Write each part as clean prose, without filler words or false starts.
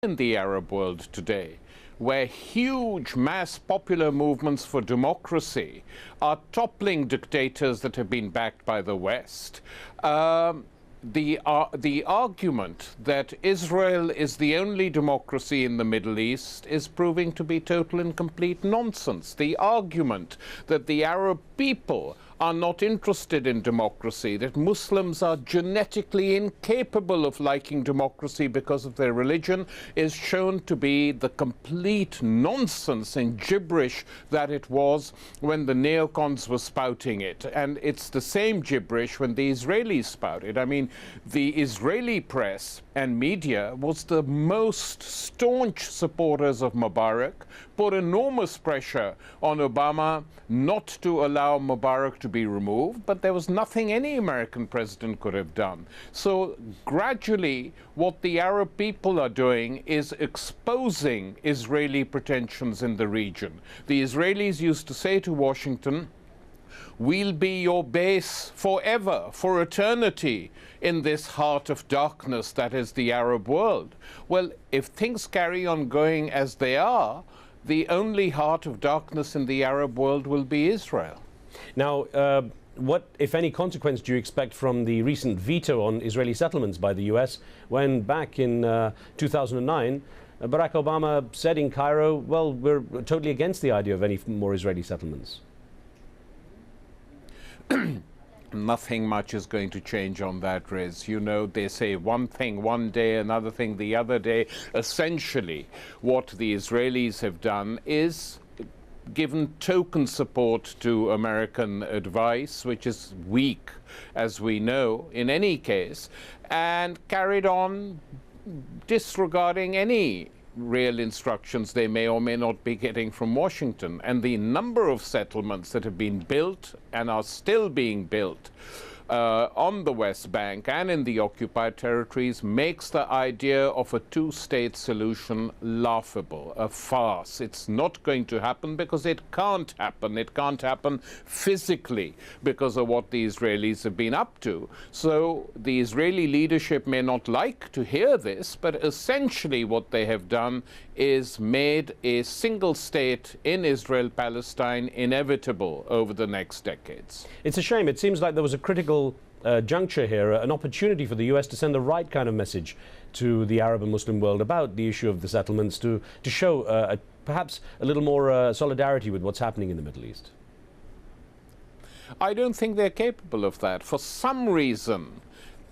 in the Arab world today, where huge mass popular movements for democracy are toppling dictators that have been backed by the West. The argument that Israel is the only democracy in the Middle East is proving to be total and complete nonsense. The argument that the Arab people are not interested in democracy, that Muslims are genetically incapable of liking democracy because of their religion, is shown to be the complete nonsense and gibberish that it was when the neocons were spouting it. And it's the same gibberish when the Israelis spout it. I mean, the Israeli press and media was the most staunch supporters of Mubarak, put enormous pressure on Obama not to allow Mubarak to be removed, but there was nothing any American president could have done. So gradually, what the Arab people are doing is exposing Israeli pretensions in the region. The Israelis used to say to Washington, "We'll be your base forever, for eternity, in this heart of darkness that is the Arab world." Well, if things carry on going as they are, the only heart of darkness in the Arab world will be Israel. Now, what, if any, consequence do you expect from the recent veto on Israeli settlements by the US, when back in 2009, Barack Obama said in Cairo, well, we're totally against the idea of any more Israeli settlements? Nothing much is going to change on that, Riz. You know, they say one thing one day, another thing the other day. Essentially, what the Israelis have done is given token support to American advice, which is weak, as we know, in any case, and carried on disregarding any real instructions they may or may not be getting from Washington. And the number of settlements that have been built and are still being built on the West Bank and in the occupied territories makes the idea of a two-state solution laughable, a farce. It's not going to happen because it can't happen. It can't happen physically because of what the Israelis have been up to. So the Israeli leadership may not like to hear this, but essentially what they have done is made a single state in Israel-Palestine inevitable over the next decades. It's a shame. It seems like there was a critical juncture here, an opportunity for the US to send the right kind of message to the Arab and Muslim world about the issue of the settlements, to show perhaps a little more solidarity with what's happening in the Middle East. I don't think they're capable of that. For some reason,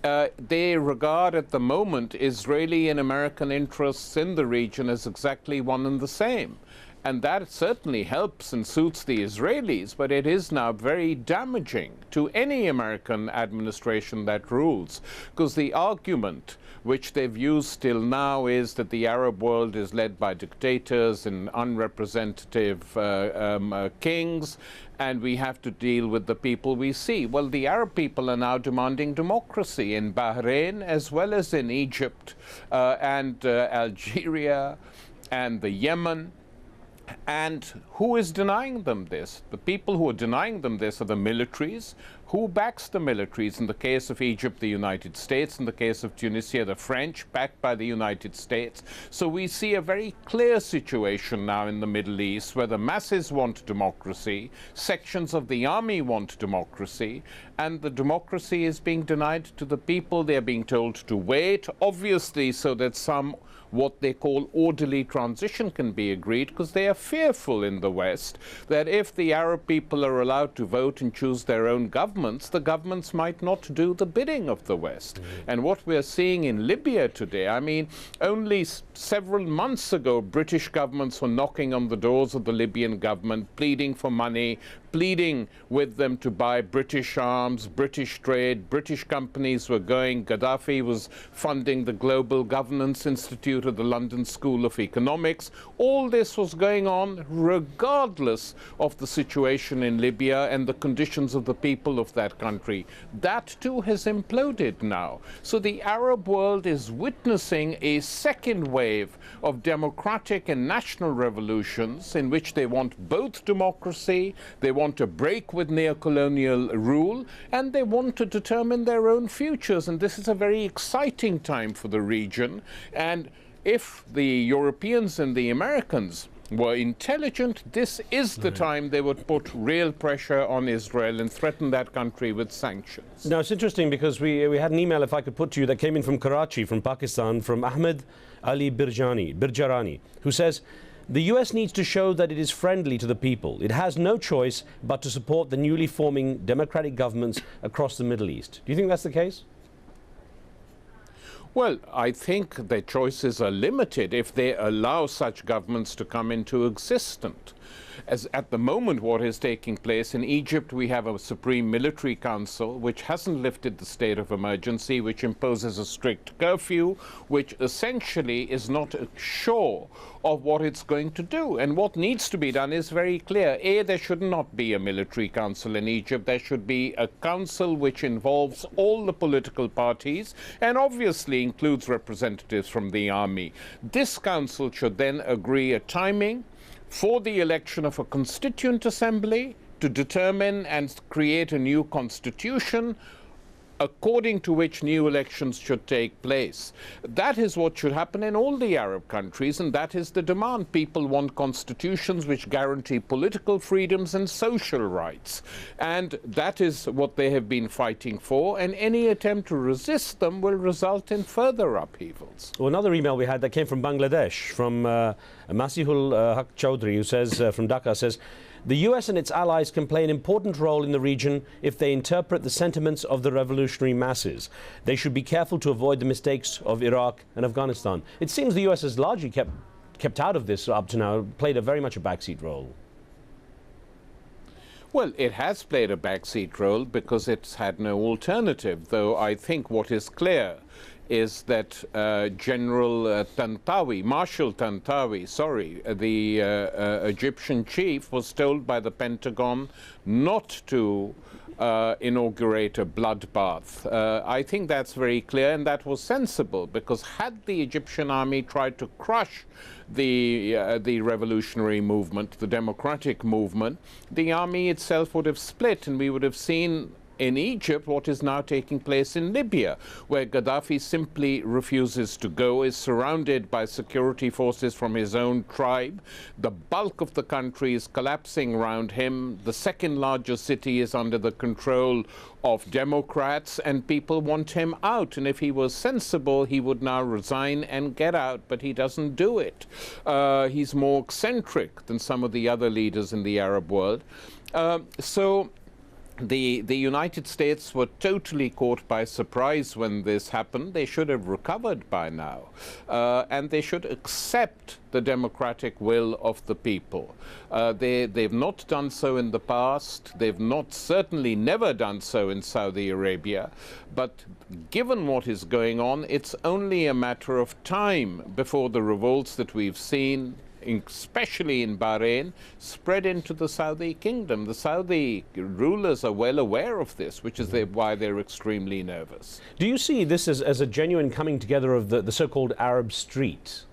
they regard at the moment Israeli and American interests in the region as exactly one and the same. And that certainly helps and suits the Israelis, but it is now very damaging to any American administration that rules, because the argument which they've used till now is that the Arab world is led by dictators and unrepresentative kings, and we have to deal with the people we see. Well, the Arab people are now demanding democracy in Bahrain as well as in Egypt and Algeria and the Yemen. And who is denying them this? The people who are denying them this are the militaries. Who backs the militaries? In the case of Egypt, the United States. In the case of Tunisia, the French, backed by the United States. So we see a very clear situation now in the Middle East where the masses want democracy, sections of the army want democracy, and the democracy is being denied to the people. They're being told to wait, obviously, so that some what they call orderly transition can be agreed, because they are fearful in the West that if the Arab people are allowed to vote and choose their own governments, the governments might not do the bidding of the West. And what we're seeing in Libya today, I mean, only several months ago, British governments were knocking on the doors of the Libyan government, pleading for money, pleading with them to buy British arms, British trade. British companies were going. Gaddafi was funding the Global Governance Institute of the London School of Economics. All this was going on regardless of the situation in Libya and the conditions of the people of that country. That too has imploded now. So the Arab world is witnessing a second wave of democratic and national revolutions in which they want both democracy, they want to break with neocolonial rule, and they want to determine their own futures. And this is a very exciting time for the region. And if the Europeans and the Americans were intelligent, this is the time they would put real pressure on Israel and threaten that country with sanctions. Now, it's interesting because we had an email, if I could put to you, that came in from Karachi, from Pakistan, from Ahmed Ali Birjarani, who says, the US needs to show that it is friendly to the people. It has no choice but to support the newly forming democratic governments across the Middle East. Do you think that's the case? Well, I think their choices are limited if they allow such governments to come into existence. As at the moment, what is taking place in Egypt, we have a Supreme Military Council which hasn't lifted the state of emergency, which imposes a strict curfew, which essentially is not sure of what it's going to do. And what needs to be done is very clear. A, there should not be a military council in Egypt. There should be a council which involves all the political parties and obviously includes representatives from the army. This council should then agree a timing for the election of a constituent assembly to determine and create a new constitution according to which new elections should take place. That is what should happen in all the Arab countries, and that is the demand. People want constitutions which guarantee political freedoms and social rights. And that is what they have been fighting for, and any attempt to resist them will result in further upheavals. Well, another email we had that came from Bangladesh, from Masihul Haq Chowdhury, who says, from Dhaka, says, the US and its allies can play an important role in the region if they interpret the sentiments of the revolutionary masses. They should be careful to avoid the mistakes of Iraq and Afghanistan. It seems the US has largely kept out of this up to now, played very much a backseat role. Well, it has played a backseat role because it's had no alternative, though I think what is clear is that Marshal Tantawi, the Egyptian chief, was told by the Pentagon not to inaugurate a bloodbath. I think that's very clear, and that was sensible, because had the Egyptian army tried to crush the revolutionary movement, the democratic movement, the army itself would have split, and we would have seen in Egypt what is now taking place in Libya, where Gaddafi simply refuses to go, is surrounded by security forces from his own tribe. The bulk of the country is collapsing around him. The second largest city is under the control of Democrats, and people want him out. And if he was sensible, he would now resign and get out, but he doesn't do it. He's more eccentric than some of the other leaders in the Arab world. The United States were totally caught by surprise when this happened. They should have recovered by now. And they should accept the democratic will of the people. They've not done so in the past. They've certainly never done so in Saudi Arabia. But given what is going on, it's only a matter of time before the revolts that we've seen, especially in Bahrain, spread into the Saudi kingdom. The Saudi rulers are well aware of this, which is why they're extremely nervous. Do you see this as a genuine coming together of the so-called Arab street?